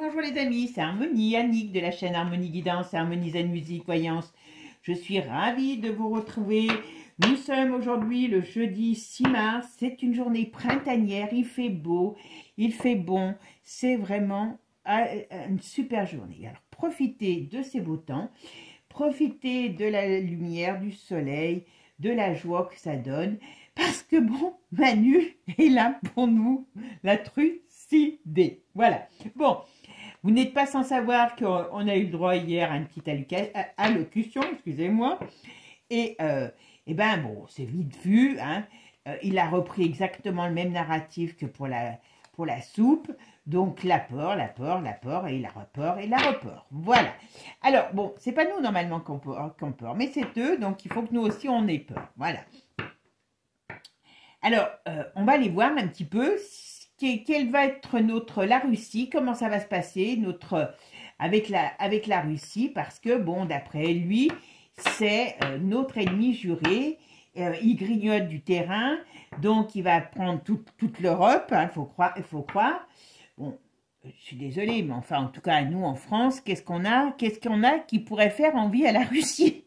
bonjour les amis, c'est Harmonie, Annick de la chaîne Harmonie Guidance et Harmonie Zen Musique Voyance. Je suis ravie de vous retrouver. Nous sommes aujourd'hui le jeudi 6 mars, c'est une journée printanière, il fait beau, il fait bon, c'est vraiment une super journée. Alors profitez de ces beaux temps, profitez de la lumière, du soleil, de la joie que ça donne, parce que bon, Manu est là pour nous, la trucider. Voilà. Bon, vous n'êtes pas sans savoir qu'on a eu le droit hier à une petite allocution, excusez-moi, et ben bon, c'est vite vu, hein. Il a repris exactement le même narratif que pour la soupe, donc l'apport, et la report. Voilà. Alors, bon, c'est pas nous normalement qu'on peur, mais c'est eux, donc il faut que nous aussi on ait peur. Voilà. Alors, on va aller voir un petit peu quelle va être la Russie, comment ça va se passer avec la Russie, parce que, bon, d'après lui, c'est notre ennemi juré, il grignote du terrain, donc il va prendre toute l'Europe, il faut croire. Bon, je suis désolée, mais enfin, en tout cas, nous, en France, qu'est-ce qu'on a qui pourrait faire envie à la Russie?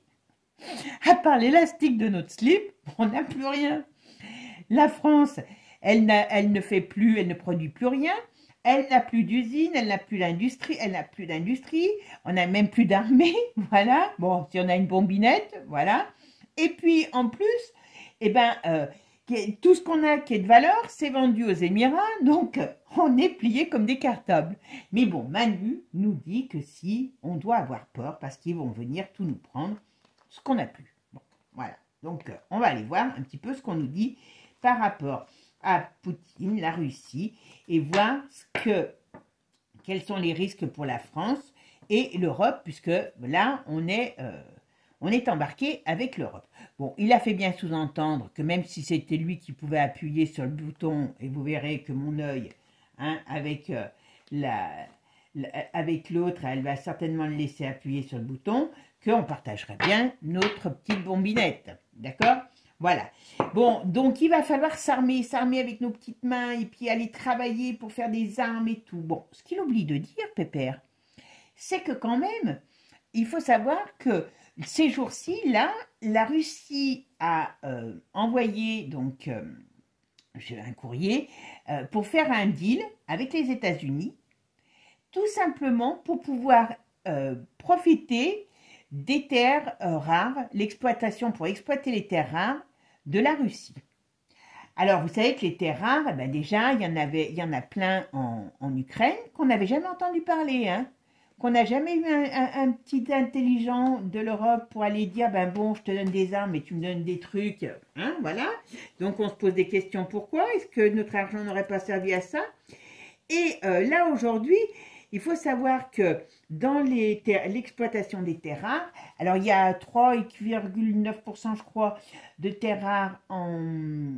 À part l'élastique de notre slip, on n'a plus rien. La France, elle ne produit plus rien, elle n'a plus d'usine, elle n'a plus d'industrie, on n'a même plus d'armée, voilà. Bon, si on a une bombinette, voilà. Et puis, en plus, eh ben, tout ce qu'on a qui est de valeur, c'est vendu aux Émirats, donc on est plié comme des cartables. Mais bon, Manu nous dit que si, on doit avoir peur parce qu'ils vont venir tout nous prendre, ce qu'on n'a plus. Bon, voilà. Donc, on va aller voir un petit peu ce qu'on nous dit par rapport à Poutine, la Russie, et voir quels sont les risques pour la France et l'Europe, puisque là, on est embarqué avec l'Europe. Bon, il a fait bien sous-entendre que même si c'était lui qui pouvait appuyer sur le bouton, et vous verrez que mon œil, hein, avec l'autre, elle va certainement le laisser appuyer sur le bouton, qu'on partagerait bien notre petite bombinette, d'accord ? Voilà. Bon, donc il va falloir s'armer avec nos petites mains et puis aller travailler pour faire des armes et tout. Bon, ce qu'il oublie de dire, Pépère, c'est que quand même, il faut savoir que ces jours-ci, là, la Russie a envoyé donc un courrier pour faire un deal avec les États-Unis, tout simplement pour pouvoir profiter des terres rares, pour exploiter les terres rares de la Russie. Alors, vous savez que les terres rares, eh ben déjà, il y en a plein en Ukraine qu'on n'avait jamais entendu parler, hein, qu'on n'a jamais eu un petit intelligent de l'Europe pour aller dire, ben bon, je te donne des armes et tu me donnes des trucs, hein, voilà. Donc, on se pose des questions, pourquoi? Est-ce que notre argent n'aurait pas servi à ça? Et là, aujourd'hui, il faut savoir que dans l'exploitation des terres rares, alors il y a 3,9% je crois de terres rares en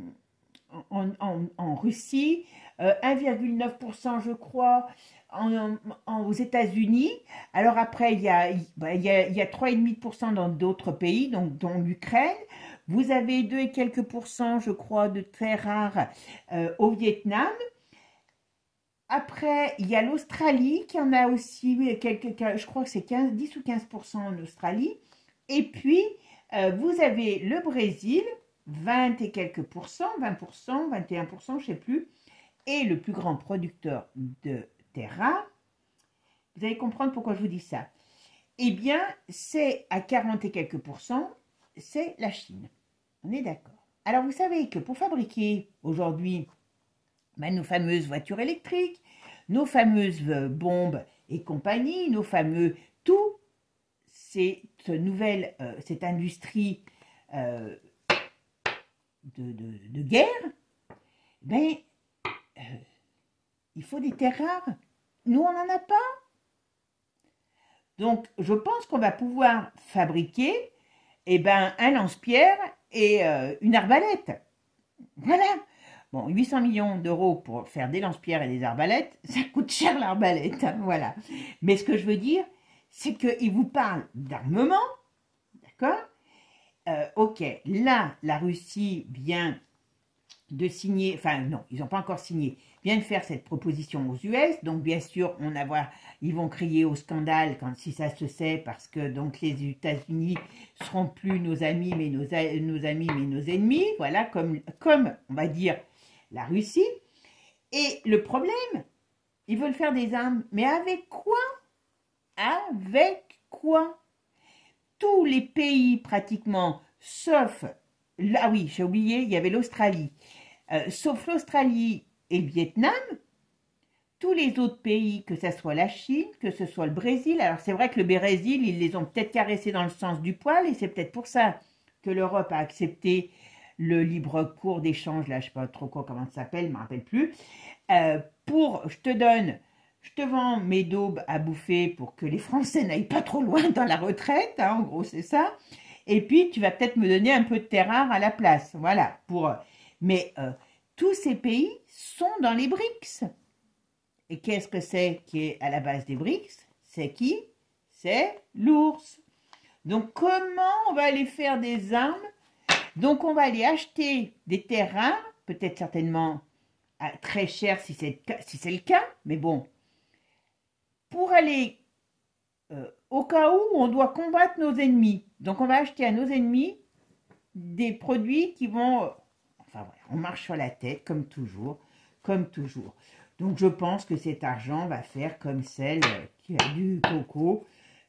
Russie, 1,9% je crois aux États-Unis. Alors après il y a 3,5% dans d'autres pays, donc dont l'Ukraine. Vous avez 2 et quelques pourcents je crois de terres rares au Vietnam. Après, il y a l'Australie qui en a aussi je crois que c'est 10 ou 15% en Australie. Et puis, vous avez le Brésil, 20 et quelques pourcents, 20%, 21%, je ne sais plus, et le plus grand producteur de terres rares. Vous allez comprendre pourquoi je vous dis ça. Eh bien, c'est à 40 et quelques pourcents, c'est la Chine. On est d'accord. Alors, vous savez que pour fabriquer aujourd'hui nos fameuses voitures électriques, nos fameuses bombes et compagnie, tout, cette industrie de guerre, ben, il faut des terres rares. Nous, on n'en a pas. Donc, je pense qu'on va pouvoir fabriquer un lance-pierre et une arbalète. Voilà. Bon, 800 millions d'euros pour faire des lance-pierres et des arbalètes, ça coûte cher l'arbalète, hein, voilà. Mais ce que je veux dire, c'est qu'il vous parle d'armement, d'accord? Ok, là, la Russie vient de signer, enfin non, ils n'ont pas encore signé, viennent faire cette proposition aux US, donc bien sûr, ils vont crier au scandale si ça se sait, parce que donc les États-Unis seront plus nos amis, mais nos amis, mais nos ennemis, voilà, comme on va dire la Russie. Et le problème, ils veulent faire des armes, mais avec quoi? Avec quoi? Tous les pays pratiquement, sauf, ah oui, j'ai oublié, il y avait l'Australie, sauf l'Australie et le Vietnam, tous les autres pays, que ce soit la Chine, que ce soit le Brésil, alors c'est vrai que le Brésil, ils les ont peut-être caressés dans le sens du poil, et c'est peut-être pour ça que l'Europe a accepté le libre cours d'échange, là je ne sais pas trop comment ça s'appelle, je ne me rappelle plus, je te vends mes daubes à bouffer pour que les Français n'aillent pas trop loin dans la retraite, hein, en gros c'est ça, et puis tu vas peut-être me donner un peu de terre rare à la place, voilà, mais tous ces pays sont dans les BRICS. Et qu'est-ce que c'est qui est à la base des BRICS? C'est qui? C'est l'ours. Donc comment on va aller faire des armes? Donc on va aller acheter des terres rares, peut-être certainement très chères si c'est le cas, mais bon, pour aller au cas où on doit combattre nos ennemis. Donc on va acheter à nos ennemis des produits qui vont... enfin voilà, on marche sur la tête comme toujours, comme toujours. Donc je pense que cet argent va faire comme celle qui a du coco,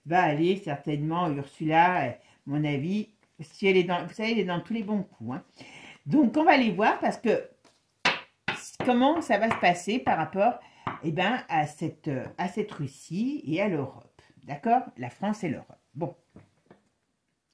va aller certainement, Ursula, à mon avis, si elle est dans, vous savez, elle est dans tous les bons coups. Hein. Donc on va aller voir parce que comment ça va se passer par rapport à cette Russie et à l'Europe. D'accord? La France et l'Europe. Bon.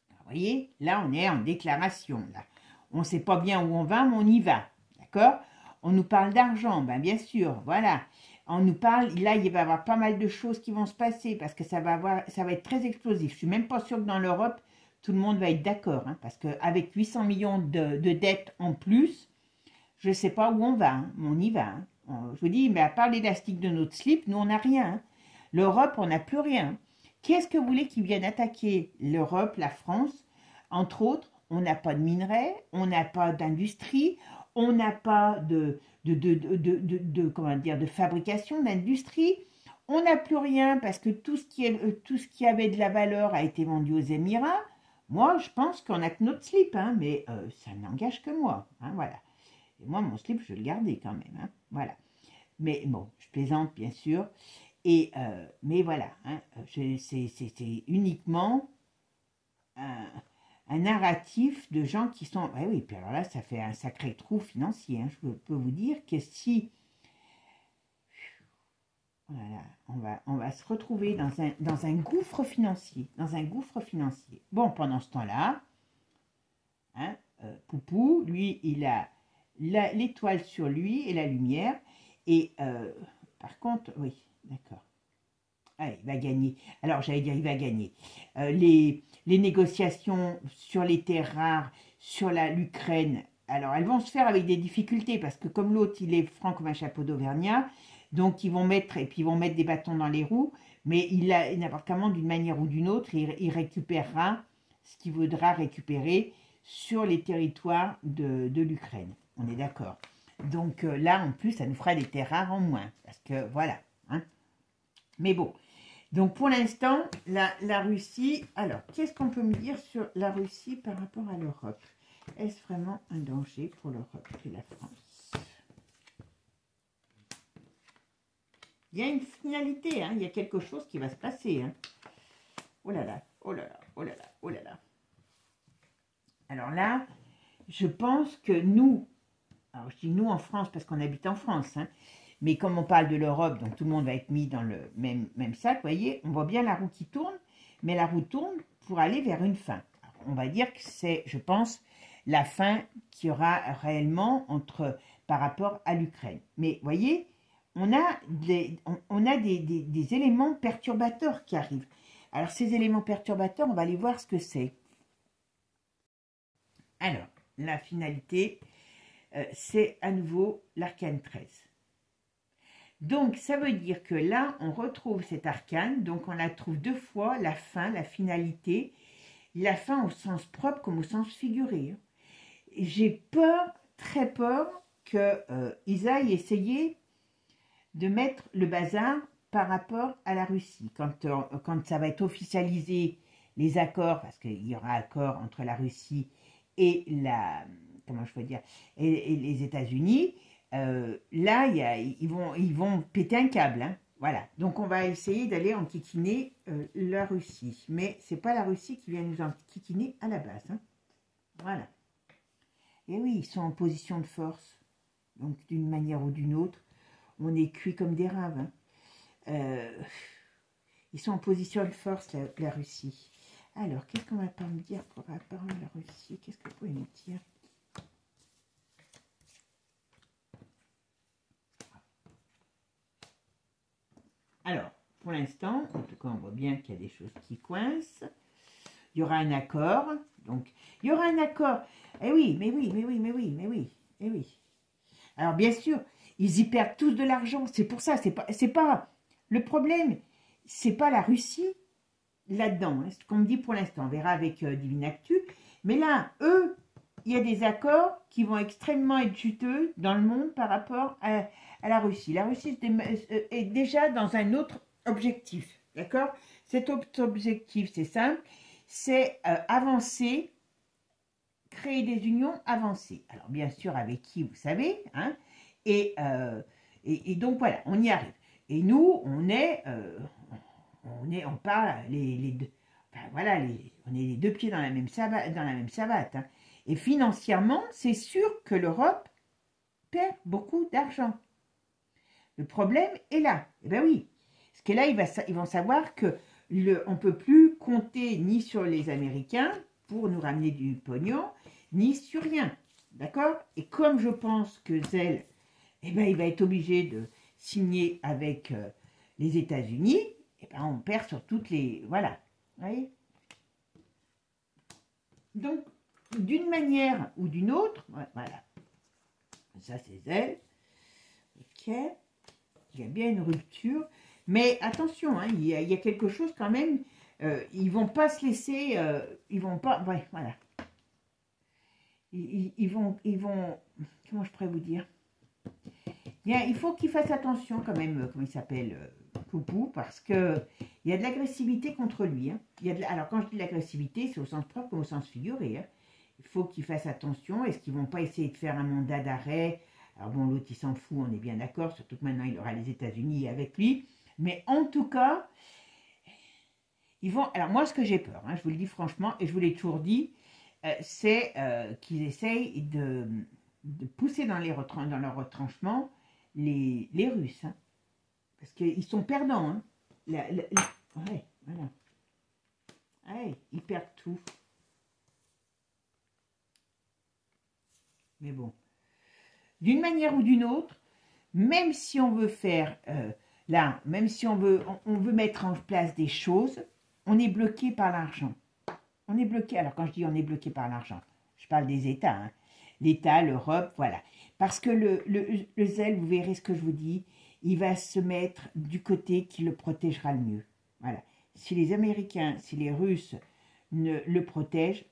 Vous voyez, là on est en déclaration. Là. On ne sait pas bien où on va, mais on y va. D'accord? On nous parle d'argent, ben bien sûr, voilà. On nous parle, là il va y avoir pas mal de choses qui vont se passer parce que ça va être très explosif. Je suis même pas sûre que dans l'Europe, tout le monde va être d'accord. Hein, parce qu'avec 800 millions de dettes en plus, je ne sais pas où on va, hein, mais on y va. Hein. Je vous dis, mais à part l'élastique de notre slip, nous on n'a rien. Hein. L'Europe, on n'a plus rien. Qu'est-ce que vous voulez qu'ils viennent attaquer l'Europe, la France? Entre autres, on n'a pas de minerais, on n'a pas d'industrie, on n'a pas comment dire, de fabrication, d'industrie. On n'a plus rien parce que tout ce qui avait de la valeur a été vendu aux Émirats. Moi, je pense qu'on a que notre slip, hein, mais ça n'engage que moi. Hein, voilà. Et moi, mon slip, je vais le garder quand même. Hein, voilà. Mais bon, je plaisante, bien sûr. Mais voilà, hein, c'est uniquement un narratif de gens qui sont... Ah oui, puis alors là, ça fait un sacré trou financier. Hein. Je peux vous dire que si... Voilà, on va se retrouver dans un gouffre financier. Dans un gouffre financier. Bon, pendant ce temps-là, hein, Poupou, lui, il a l'étoile sur lui et la lumière. Et par contre, oui, d'accord. Ah, il va gagner. Alors, j'allais dire, il va gagner. Les négociations sur les terres rares, sur l'Ukraine, alors elles vont se faire avec des difficultés parce que comme l'autre, il est franc comme un chapeau d'Auvergnat, donc ils vont mettre des bâtons dans les roues, mais n'importe comment, d'une manière ou d'une autre, il récupérera ce qu'il voudra récupérer sur les territoires de l'Ukraine. On est d'accord. Donc là, en plus, ça nous fera des terres rares en moins. Parce que, voilà. Hein. Mais bon. Donc, pour l'instant, la Russie... Alors, qu'est-ce qu'on peut me dire sur la Russie par rapport à l'Europe? Est-ce vraiment un danger pour l'Europe et la France? Il y a une finalité, hein. Il y a quelque chose qui va se passer. Hein. Oh là là, oh là là, oh là là, oh là là. Alors là, je pense que nous... Alors, je dis nous en France parce qu'on habite en France, hein, mais comme on parle de l'Europe, donc tout le monde va être mis dans le même sac, vous voyez, on voit bien la roue qui tourne, mais la roue tourne pour aller vers une fin. Alors, on va dire que c'est, je pense, la fin qu'il y aura réellement par rapport à l'Ukraine. Mais, vous voyez, on a des éléments perturbateurs qui arrivent. Alors, ces éléments perturbateurs, on va aller voir ce que c'est. Alors, la finalité... c'est à nouveau l'arcane 13. Donc, ça veut dire que là, on retrouve cet arcane, donc on la trouve deux fois, la fin, la finalité, la fin au sens propre comme au sens figuré. J'ai peur très peur qu'ils aillent essayer de mettre le bazar par rapport à la Russie. Quand ça va être officialisé, les accords, parce qu'il y aura accord entre la Russie et comment je peux dire, et les États-Unis, là, ils vont péter un câble, hein. Voilà, donc on va essayer d'aller enquiquiner la Russie. Mais c'est pas la Russie qui vient nous enquiquiner à la base, hein. Voilà. Et oui, ils sont en position de force. Donc d'une manière ou d'une autre, on est cuit comme des raves, hein. Ils sont en position de force, la Russie. Alors, qu'est-ce qu'on va pas me dire par rapport à la Russie? Qu'est-ce que vous pouvez me dire? Alors, pour l'instant, en tout cas, on voit bien qu'il y a des choses qui coincent. Il y aura un accord. Donc, il y aura un accord. Eh oui, mais oui, mais oui, mais oui, mais oui, eh oui. Alors, bien sûr, ils y perdent tous de l'argent. C'est pour ça, c'est pas le problème. C'est pas la Russie là-dedans. Hein, ce qu'on me dit pour l'instant. On verra avec Divine Actu. Mais là, eux, il y a des accords qui vont extrêmement être juteux dans le monde par rapport à la Russie. La Russie est déjà dans un autre objectif, d'accord? Cet autre objectif, c'est simple, c'est avancer, créer des unions avancées. Alors, bien sûr, avec qui, vous savez, hein? Et donc, voilà, on y arrive. Et nous, on parle les deux, enfin, voilà, on est les deux pieds dans la même savate, hein. Et financièrement, c'est sûr que l'Europe perd beaucoup d'argent. Le problème est là. Eh bien oui. Parce que là, ils vont savoir que on ne peut plus compter ni sur les Américains pour nous ramener du pognon, ni sur rien. D'accord? Et comme je pense que Zell, eh ben, il va être obligé de signer avec les États-Unis, eh ben, on perd sur toutes les... Voilà. Vous voyez? Donc, d'une manière ou d'une autre, voilà. Ça, c'est Zell. Ok. Il y a bien une rupture. Mais attention, hein, il y a quelque chose quand même. Ils vont pas se laisser... ils vont pas... Ouais, voilà. Ils vont... Comment je pourrais vous dire? Il faut qu'ils fassent attention quand même, comment il s'appelle, Poupou, parce qu'il y a de l'agressivité contre lui. Hein. Alors quand je dis de l'agressivité, c'est au sens propre comme au sens figuré. Hein. Il faut qu'ils fassent attention. Est-ce qu'ils ne vont pas essayer de faire un mandat d'arrêt? Alors bon, l'autre il s'en fout, on est bien d'accord, surtout que maintenant il aura les États-Unis avec lui. Mais en tout cas, ils vont... Alors moi ce que j'ai peur, hein, je vous le dis franchement, et je vous l'ai toujours dit, c'est qu'ils essayent de pousser dans leur retranchement les Russes, hein, parce qu'ils sont perdants. Hein. Ouais, voilà. Ouais, ils perdent tout. Mais bon, d'une manière ou d'une autre, même si on veut faire là, même si on veut mettre en place des choses, on est bloqué par l'argent. On est bloqué. Alors quand je dis on est bloqué par l'argent, je parle des États, hein. L'État, l'Europe, voilà. Parce que le zèle, vous verrez ce que je vous dis, il va se mettre du côté qui le protégera le mieux. Voilà. Si les Américains, si les Russes le protègent,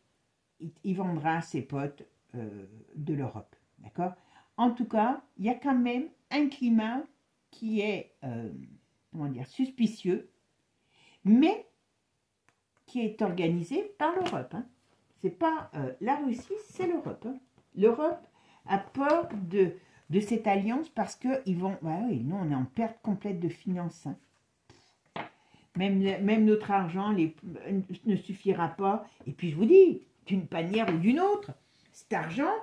il vendra à ses potes de l'Europe. D'accord? En tout cas, il y a quand même un climat qui est, comment dire, suspicieux, mais qui est organisé par l'Europe. Hein. C'est pas la Russie, c'est l'Europe. Hein. L'Europe a peur de cette alliance parce qu'ils vont... Bah oui, nous, on est en perte complète de finances. Hein. Même notre argent ne suffira pas. Et puis, je vous dis, d'une manière ou d'une autre, cet argent,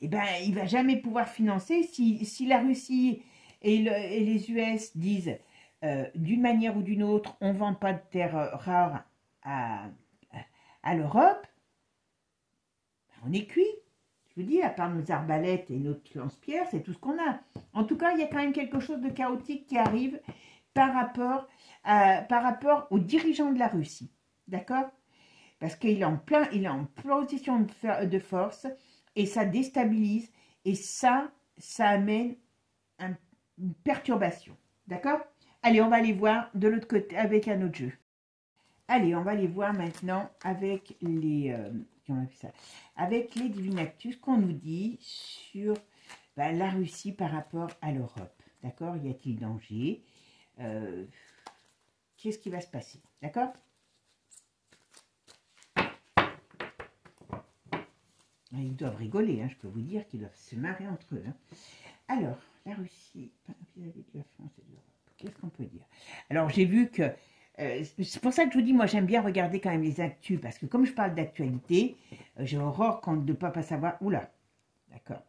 eh ben, il ne va jamais pouvoir financer si la Russie et les US disent d'une manière ou d'une autre, on ne vend pas de terres rares à l'Europe, on est cuit. Je vous dis, à part nos arbalètes et notre lance-pierre, c'est tout ce qu'on a. En tout cas, il y a quand même quelque chose de chaotique qui arrive par rapport aux dirigeants de la Russie. D'accord? Parce qu'il est en position de force et ça déstabilise et ça amène une perturbation. D'accord? Allez, on va aller voir de l'autre côté avec un autre jeu. allez, on va aller voir maintenant avec les... comment on appelle ça, avec les Divinactus qu'on nous dit sur la Russie par rapport à l'Europe. D'accord? Y a-t-il danger? Qu'est-ce qui va se passer? D'accord? Ils doivent rigoler, hein, je peux vous dire qu'ils doivent se marrer entre eux. Hein. Alors, la Russie, vis-à-vis de la France et de l'Europe, qu'est-ce qu'on peut dire? Alors, j'ai vu que, c'est pour ça que je vous dis, moi j'aime bien regarder quand même les actus, parce que comme je parle d'actualité, j'ai horreur de ne pas savoir, oula, d'accord.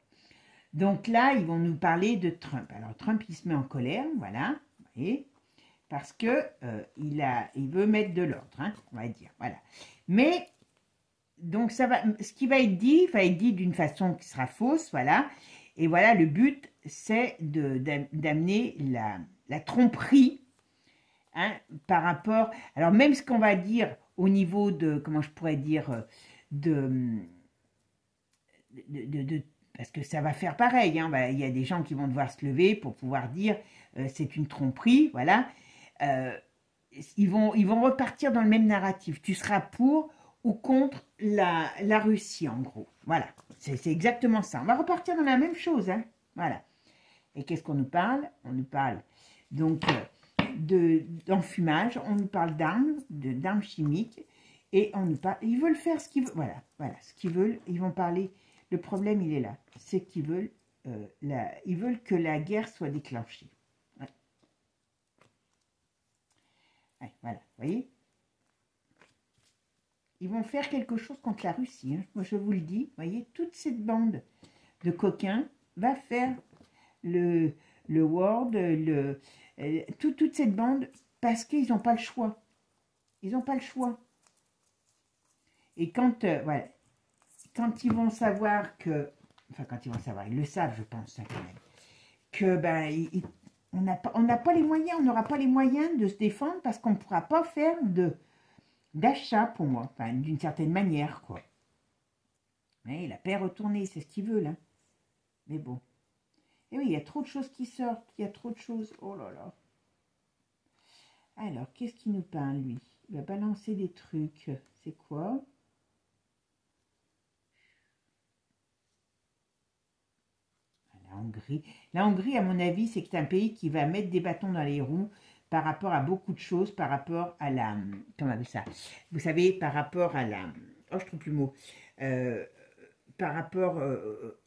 Donc là, ils vont nous parler de Trump. Alors, Trump, il se met en colère, voilà, vous voyez, parce que il veut mettre de l'ordre, hein, on va dire, voilà. Mais... donc, ça va, ce qui va être dit d'une façon qui sera fausse, voilà. Et voilà, le but, c'est d'amener la tromperie, hein, par rapport... alors, même ce qu'on va dire au niveau de, comment je pourrais dire, parce que ça va faire pareil, hein, il y a des gens qui vont devoir se lever pour pouvoir dire c'est une tromperie, voilà. Ils vont repartir dans le même narratif. Tu seras pour... ou contre la Russie, en gros. Voilà, c'est exactement ça. On va repartir dans la même chose, hein. Voilà. Et qu'est-ce qu'on nous parle? On nous parle donc d'enfumage, on nous parle d'armes chimiques, et on nous parle... ils veulent faire ce qu'ils veulent. Voilà, voilà, ce qu'ils veulent, ils vont parler... le problème, il est là. C'est qu'ils veulent, ils veulent que la guerre soit déclenchée. Ouais. Ouais, voilà, vous voyez? Ils vont faire quelque chose contre la Russie. Hein. Moi, je vous le dis. Vous voyez, toute cette bande de coquins va faire le World, toute cette bande, parce qu'ils n'ont pas le choix. Ils n'ont pas le choix. Et quand, voilà, quand ils vont savoir que... enfin, quand ils vont savoir, ils le savent, je pense, hein, quand même, que, on n'a pas les moyens, on n'aura pas les moyens de se défendre parce qu'on ne pourra pas faire d'achat pour moi, enfin, d'une certaine manière, quoi. Et la paix retournée, c'est ce qu'il veut, là. Mais bon. Et oui, il y a trop de choses qui sortent, il y a trop de choses. Oh là là. Alors, qu'est-ce qu'il nous parle, lui? Il va balancer des trucs. C'est quoi? La Hongrie. La Hongrie, à mon avis, c'est un pays qui va mettre des bâtons dans les roues par rapport à beaucoup de choses, par rapport à la... comment on appelle ça? Vous savez, par rapport à la... oh, je trouve plus le mot. Par rapport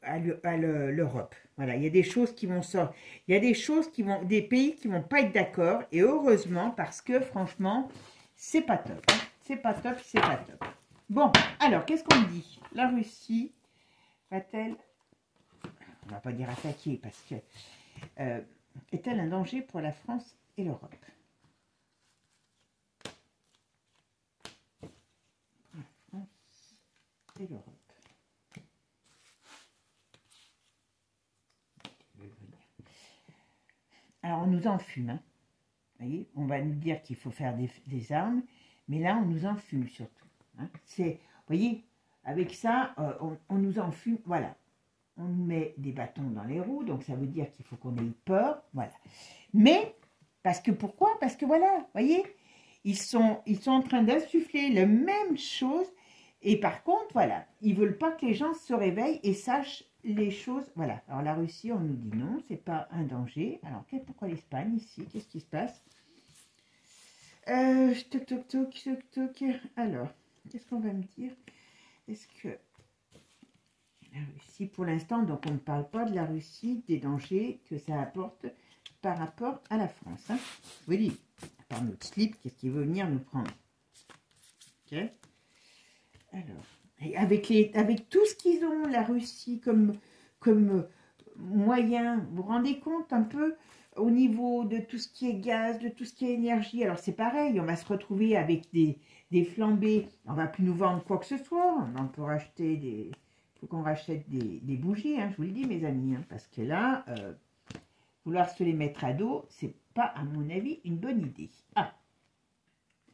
à l'Europe. Voilà, il y a des choses qui vont sortir. Il y a des choses qui vont... des pays qui vont pas être d'accord. Et heureusement, parce que franchement, c'est pas top. Hein. C'est pas top, c'est pas top. Bon, alors, qu'est-ce qu'on dit? La Russie va-t-elle... on va pas dire attaquer, parce que... est-elle un danger pour la France et l'Europe? La France et l'Europe. Alors, on nous enfume, hein. Vous voyez, on va nous dire qu'il faut faire des armes, mais là, on nous enfume surtout. Hein. Vous voyez, avec ça, on nous enfume, voilà. On nous met des bâtons dans les roues, donc ça veut dire qu'il faut qu'on ait peur, voilà. Mais, parce que pourquoi? Parce que voilà, vous voyez, ils sont en train d'insuffler la même chose, et par contre, voilà, ils veulent pas que les gens se réveillent et sachent les choses, voilà. Alors la Russie, on nous dit non, c'est pas un danger. Alors pourquoi l'Espagne ici? Qu'est-ce qui se passe? Toc toc toc toc toc. Alors, qu'est-ce qu'on va me dire? Est-ce que la Russie, pour l'instant, donc on ne parle pas de la Russie, des dangers que ça apporte par rapport à la France. Hein. Vous voyez, à part notre slip, qu'est-ce qui veut venir nous prendre? Ok. Alors. Et avec tout ce qu'ils ont, la Russie, comme moyen, vous vous rendez compte un peu au niveau de tout ce qui est gaz, de tout ce qui est énergie. Alors c'est pareil, on va se retrouver avec des flambées. On ne va plus nous vendre quoi que ce soit. On peut racheter il faut qu'on rachète des bougies, hein, je vous le dis mes amis. Hein, parce que là, vouloir se les mettre à dos, c'est pas à mon avis une bonne idée. Ah,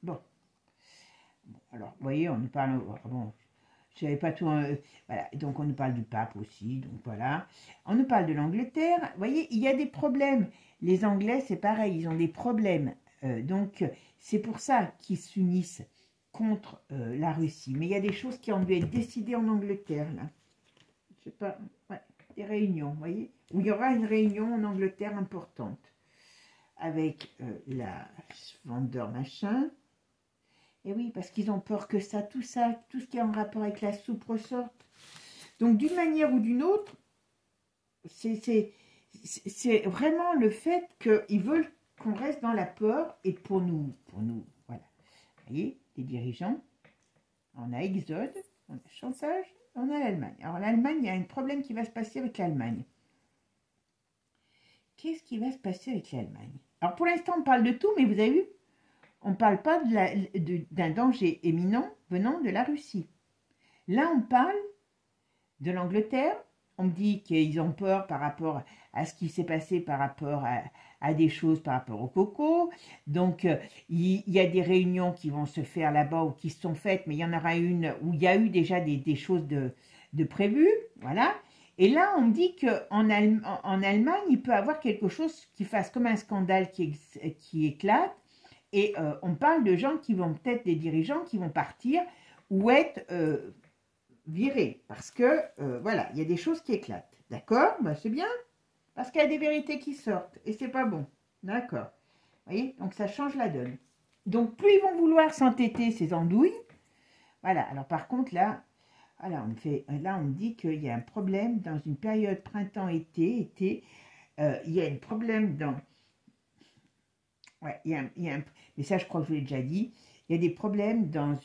bon. Alors, vous voyez, on nous parle... bon, je savais pas tout... voilà, donc on nous parle du pape aussi, donc voilà. On nous parle de l'Angleterre. Vous voyez, il y a des problèmes. Les Anglais, c'est pareil, ils ont des problèmes. Donc, c'est pour ça qu'ils s'unissent. contre la Russie. Mais il y a des choses qui ont dû être décidées en Angleterre, là. Je sais pas, ouais, des réunions, vous voyez, où il y aura une réunion en Angleterre importante avec la vendeur machin. Et oui, parce qu'ils ont peur que tout ce qui est en rapport avec la soupe ressorte. Donc, d'une manière ou d'une autre, c'est vraiment le fait qu'ils veulent qu'on reste dans la peur. Et pour nous, voilà. Vous voyez, les dirigeants, on a Exode, on a chantage, on a l'Allemagne. Alors, l'Allemagne, il y a un problème qui va se passer avec l'Allemagne. Qu'est-ce qui va se passer avec l'Allemagne? Alors, pour l'instant, on parle de tout, mais vous avez vu, on ne parle pas d'un danger éminent venant de la Russie. Là, on parle de l'Angleterre. On me dit qu'ils ont peur par rapport à ce qui s'est passé par rapport à des choses par rapport au coco. Donc, il y a des réunions qui vont se faire là-bas ou qui se sont faites, mais il y en aura une où il y a eu déjà des choses de prévues. Voilà. Et là, on me dit qu'en Allemagne, il peut y avoir quelque chose qui fasse comme un scandale qui éclate. Et on parle de gens qui vont peut-être, des dirigeants qui vont partir ou être virés. Parce que, voilà, il y a des choses qui éclatent. D'accord? Ben, c'est bien. Parce qu'il y a des vérités qui sortent. Et c'est pas bon. D'accord. Vous voyez? Donc, ça change la donne. Donc, plus ils vont vouloir s'entêter ces andouilles. Voilà. Alors, par contre, là, voilà, on me dit qu'il y a un problème dans une période printemps-été. Il y a un problème dans... Ouais, mais ça, je crois que je vous l'ai déjà dit. Il y a des problèmes dans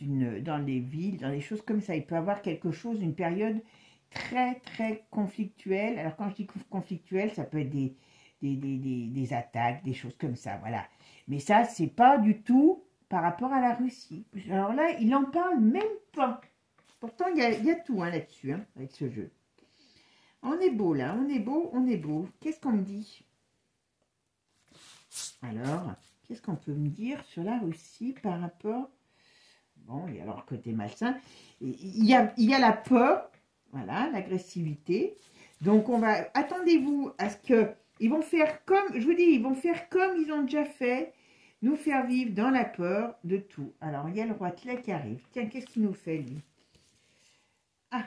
les villes, dans des choses comme ça. Il peut y avoir quelque chose, une période très, très conflictuelle. Alors, quand je dis conflictuelle, ça peut être des attaques, des choses comme ça, voilà. Mais ça, c'est pas du tout par rapport à la Russie. Alors là, il n'en parle même pas. Pourtant, il y a tout hein, là-dessus, hein, avec ce jeu. On est beau, là. On est beau, on est beau. Qu'est-ce qu'on me dit ? Alors, qu'est-ce qu'on peut me dire sur la Russie par rapport... Bon, et alors, côté malsain, il y a la peur, voilà, l'agressivité. Donc, attendez-vous à ce que... Ils vont faire comme, je vous dis, ils vont faire comme ils ont déjà fait, nous faire vivre dans la peur de tout. Alors, il y a le roi de clé qui arrive. Tiens, qu'est-ce qu'il nous fait, lui? Ah,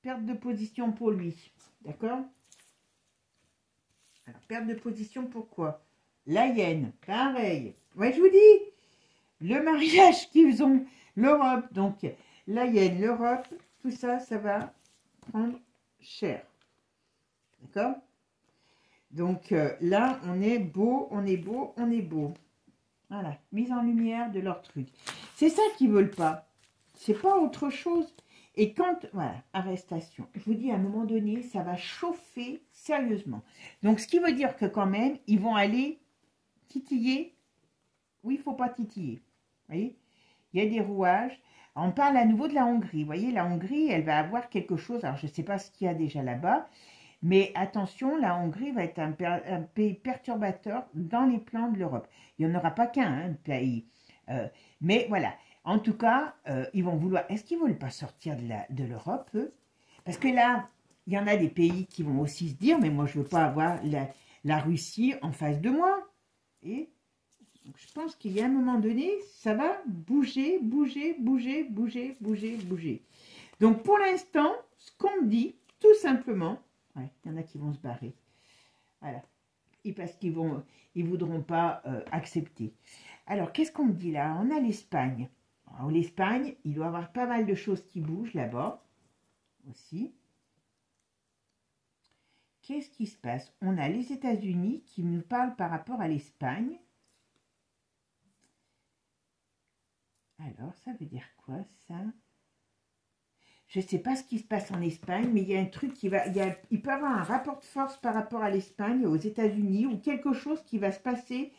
perte de position pour lui, d'accord? Alors, perte de position, pourquoi? La hyène, pareil. Ouais, je vous dis, le mariage qu'ils ont, l'Europe, donc la hyène, l'Europe, tout ça, ça va prendre cher. D'accord? Donc là, on est beau, on est beau, on est beau. Voilà, mise en lumière de leur truc. C'est ça qu'ils veulent pas. C'est pas autre chose. Et quand, voilà, arrestation, je vous dis, à un moment donné, ça va chauffer sérieusement. Donc, ce qui veut dire que quand même, ils vont aller titiller. Oui, il ne faut pas titiller. Vous voyez? Il y a des rouages. On parle à nouveau de la Hongrie. Vous voyez, la Hongrie, elle va avoir quelque chose. Alors, je ne sais pas ce qu'il y a déjà là-bas. Mais attention, la Hongrie va être un pays perturbateur dans les plans de l'Europe. Il n'y en aura pas qu'un, hein, pays. Mais voilà. En tout cas, ils vont vouloir... Est-ce qu'ils ne veulent pas sortir de l'Europe, eux? Parce que là, il y en a des pays qui vont aussi se dire, mais moi, je ne veux pas avoir la Russie en face de moi. Et donc, je pense qu'il y a un moment donné, ça va bouger, bouger, bouger, bouger, bouger, bouger. Donc, pour l'instant, ce qu'on me dit, tout simplement... Ouais, il y en a qui vont se barrer. Voilà. Et parce qu'ils voudront pas accepter. Alors, qu'est-ce qu'on me dit là? On a l'Espagne. L'Espagne, il doit y avoir pas mal de choses qui bougent là-bas aussi. Qu'est-ce qui se passe? On a les États-Unis qui nous parlent par rapport à l'Espagne. Alors, ça veut dire quoi, ça? Je ne sais pas ce qui se passe en Espagne, mais il y a un truc qui va... il peut y avoir un rapport de force par rapport à l'Espagne, aux États-Unis, ou quelque chose qui va se passer.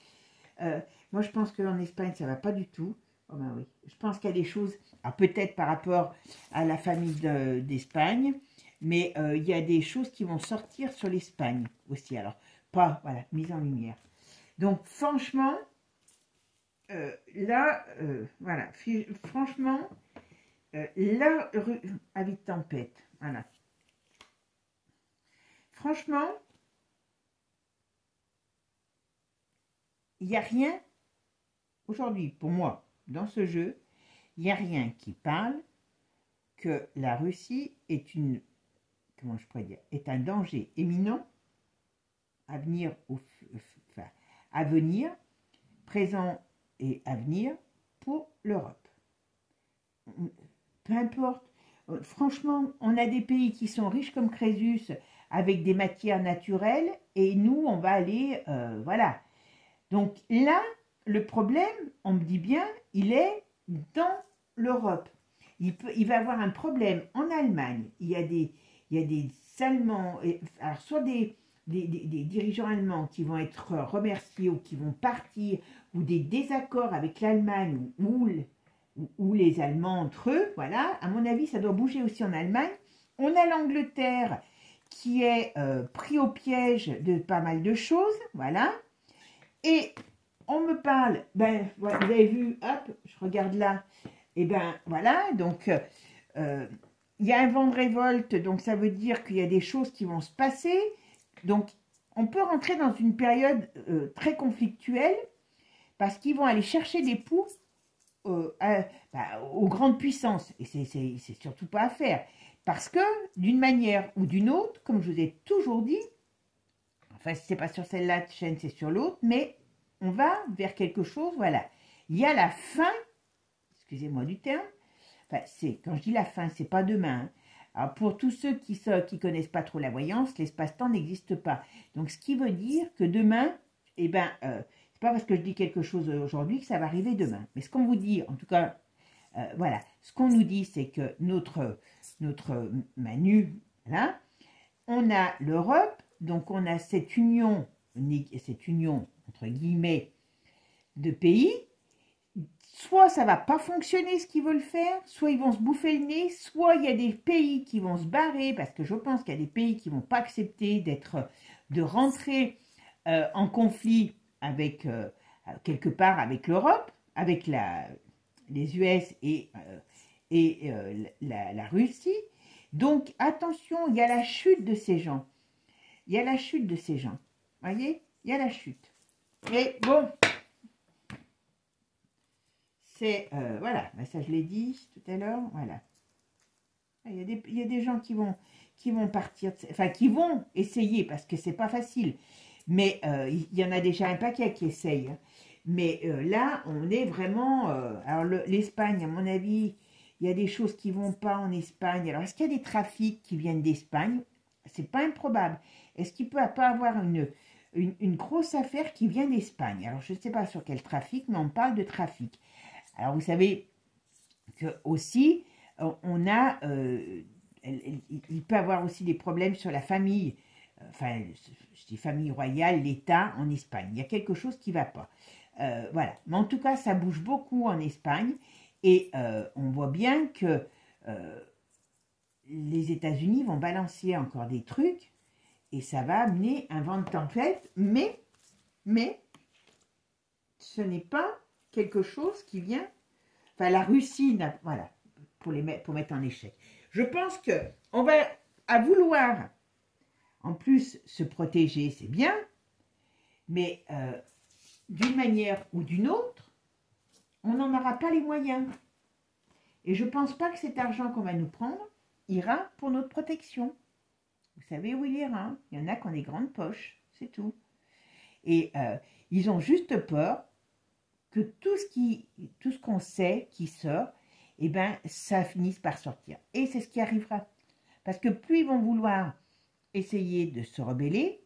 Moi, je pense qu'en Espagne, ça ne va pas du tout. Oh ben oui, je pense qu'il y a des choses, peut-être par rapport à la famille d'Espagne, mais il y a des choses qui vont sortir sur l'Espagne aussi. Alors, pas, voilà, mise en lumière. Donc, franchement, là, voilà, franchement... là, avis de tempête, voilà. Franchement, il n'y a rien aujourd'hui, pour moi, dans ce jeu, il n'y a rien qui parle que la Russie est une, comment je pourrais dire, est un danger éminent à venir, enfin, à venir, présent et à venir pour l'Europe. Peu importe. Franchement, on a des pays qui sont riches comme Crésus avec des matières naturelles et nous, on va aller, voilà. Donc là, le problème, on me dit bien, il est dans l'Europe. Il va avoir un problème en Allemagne. Il y a des Allemands, alors soit des dirigeants allemands qui vont être remerciés ou qui vont partir, ou des désaccords avec l'Allemagne ou les Allemands entre eux, voilà. À mon avis, ça doit bouger aussi en Allemagne. On a l'Angleterre qui est pris au piège de pas mal de choses, voilà. Et on me parle, ben, vous avez vu, hop, je regarde là, et ben voilà, donc il y a un vent de révolte, donc ça veut dire qu'il y a des choses qui vont se passer, donc on peut rentrer dans une période très conflictuelle, parce qu'ils vont aller chercher des poux aux grandes puissances, et c'est surtout pas à faire, parce que d'une manière ou d'une autre, comme je vous ai toujours dit, enfin si c'est pas sur celle-là de chaîne, c'est sur l'autre, mais on va vers quelque chose, voilà. Il y a la fin, excusez-moi du terme, enfin, quand je dis la fin, c'est pas demain. Hein. Alors pour tous ceux qui connaissent pas trop la voyance, l'espace-temps n'existe pas. Donc ce qui veut dire que demain, eh ben, c'est pas parce que je dis quelque chose aujourd'hui que ça va arriver demain. Mais ce qu'on vous dit, en tout cas, voilà, ce qu'on nous dit, c'est que notre Manu, là, on a l'Europe, donc on a cette union entre guillemets de pays. Soit ça va pas fonctionner ce qu'ils veulent faire, soit ils vont se bouffer le nez, soit il y a des pays qui vont se barrer, parce que je pense qu'il y a des pays qui vont pas accepter de rentrer en conflit avec quelque part avec l'Europe, avec les US et la Russie. Donc attention, il y a la chute de ces gens. Il y a la chute de ces gens. Voyez, il y a la chute. Et bon, c'est, voilà, ça je l'ai dit tout à l'heure, voilà. Il y a des gens qui vont partir, enfin qui vont essayer, parce que c'est pas facile. Mais il y en a déjà un paquet qui essayent. Hein. Mais là, on est vraiment... alors l'Espagne, à mon avis, il y a des choses qui vont pas en Espagne. Alors, est-ce qu'il y a des trafics qui viennent d'Espagne? C'est pas improbable. Est-ce qu'il peut pas avoir une grosse affaire qui vient d'Espagne? Alors, je ne sais pas sur quel trafic, mais on parle de trafic. Alors, vous savez que aussi, on a... il peut avoir aussi des problèmes sur la famille. Enfin, je dis famille royale, l'État en Espagne. Il y a quelque chose qui ne va pas. Voilà. Mais en tout cas, ça bouge beaucoup en Espagne. Et on voit bien que les États-Unis vont balancer encore des trucs. Et ça va amener un vent de tempête. Mais ce n'est pas quelque chose qui vient... Enfin, la Russie, voilà, pour mettre en échec. Je pense qu'on va à vouloir... En plus, se protéger, c'est bien, mais d'une manière ou d'une autre, on n'en aura pas les moyens. Et je ne pense pas que cet argent qu'on va nous prendre ira pour notre protection. Vous savez où il ira? Il y en a qui ont des grandes poches, c'est tout. Et ils ont juste peur que tout ce qu'on sait qui sort, eh ben, ça finisse par sortir. Et c'est ce qui arrivera. Parce que plus ils vont vouloir essayer de se rebeller,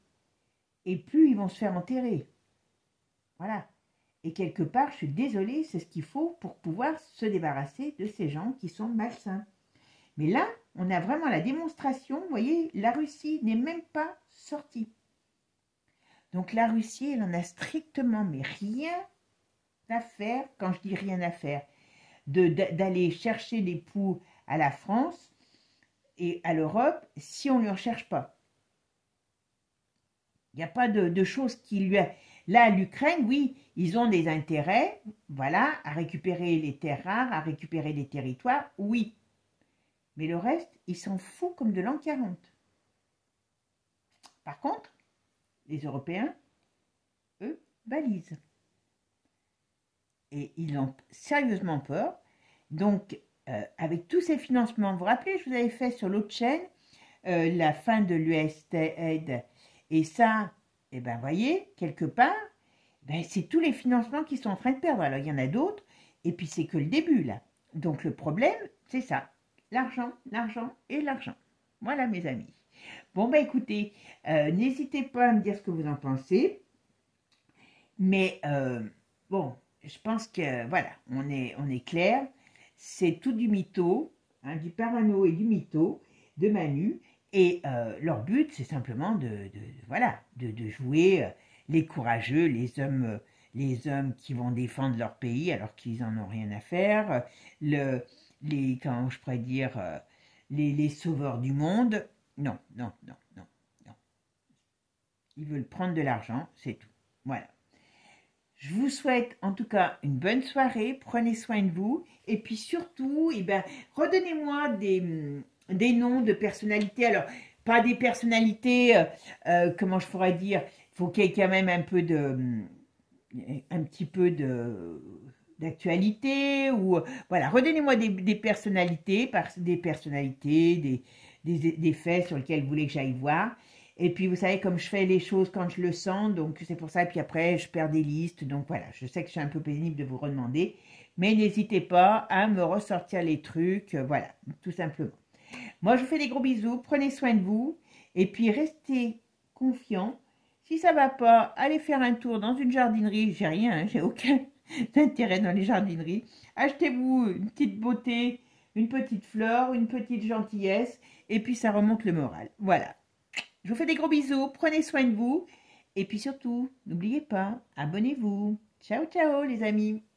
et plus ils vont se faire enterrer. Voilà. Et quelque part, je suis désolée, c'est ce qu'il faut pour pouvoir se débarrasser de ces gens qui sont malsains. Mais là, on a vraiment la démonstration, vous voyez, la Russie n'est même pas sortie. Donc la Russie, elle en a strictement mais rien à faire, quand je dis rien à faire, d'aller chercher des poux à la France et à l'Europe si on ne lui en cherche pas. Il n'y a pas de choses qui lui... Là, l'Ukraine, oui, ils ont des intérêts, voilà, à récupérer les terres rares, à récupérer des territoires, oui. Mais le reste, ils s'en foutent comme de l'an 40. Par contre, les Européens, eux, balisent. et ils ont sérieusement peur. Donc, avec tous ces financements, vous vous rappelez, je vous avais fait sur l'autre chaîne la fin de l'USAID. Et ça, eh ben, voyez, quelque part, ben, c'est tous les financements qui sont en train de perdre. Alors, il y en a d'autres, et puis c'est que le début, là. Donc, le problème, c'est ça. L'argent, l'argent et l'argent. Voilà, mes amis. Bon, ben, écoutez, n'hésitez pas à me dire ce que vous en pensez. Mais, bon, je pense que, voilà, on est clair. C'est tout du mytho, hein, du parano et du mytho de Manu. Et leur but, c'est simplement voilà, de jouer les courageux, les hommes qui vont défendre leur pays alors qu'ils n'en ont rien à faire, comment je pourrais dire, les sauveurs du monde. Non, non, non, non, non. Ils veulent prendre de l'argent, c'est tout. Voilà. Je vous souhaite en tout cas une bonne soirée, prenez soin de vous, et puis surtout, eh ben, redonnez-moi des noms de personnalités. Alors, pas des personnalités, comment je pourrais dire, il faut qu'il y ait quand même un petit peu d'actualité, ou voilà, redonnez-moi des personnalités, des faits sur lesquels vous voulez que j'aille voir. Et puis, vous savez, comme je fais les choses quand je le sens, donc c'est pour ça. Et puis après, je perds des listes. Donc voilà, je sais que je suis un peu pénible de vous redemander. Mais n'hésitez pas à me ressortir les trucs. Voilà, tout simplement. Moi, je vous fais des gros bisous. Prenez soin de vous. Et puis, restez confiants. Si ça ne va pas, allez faire un tour dans une jardinerie. J'ai rien, hein, j'ai aucun intérêt dans les jardineries. Achetez-vous une petite beauté, une petite fleur, une petite gentillesse. Et puis, ça remonte le moral. Voilà. Je vous fais des gros bisous, prenez soin de vous. Et puis surtout, n'oubliez pas, abonnez-vous. Ciao, ciao les amis.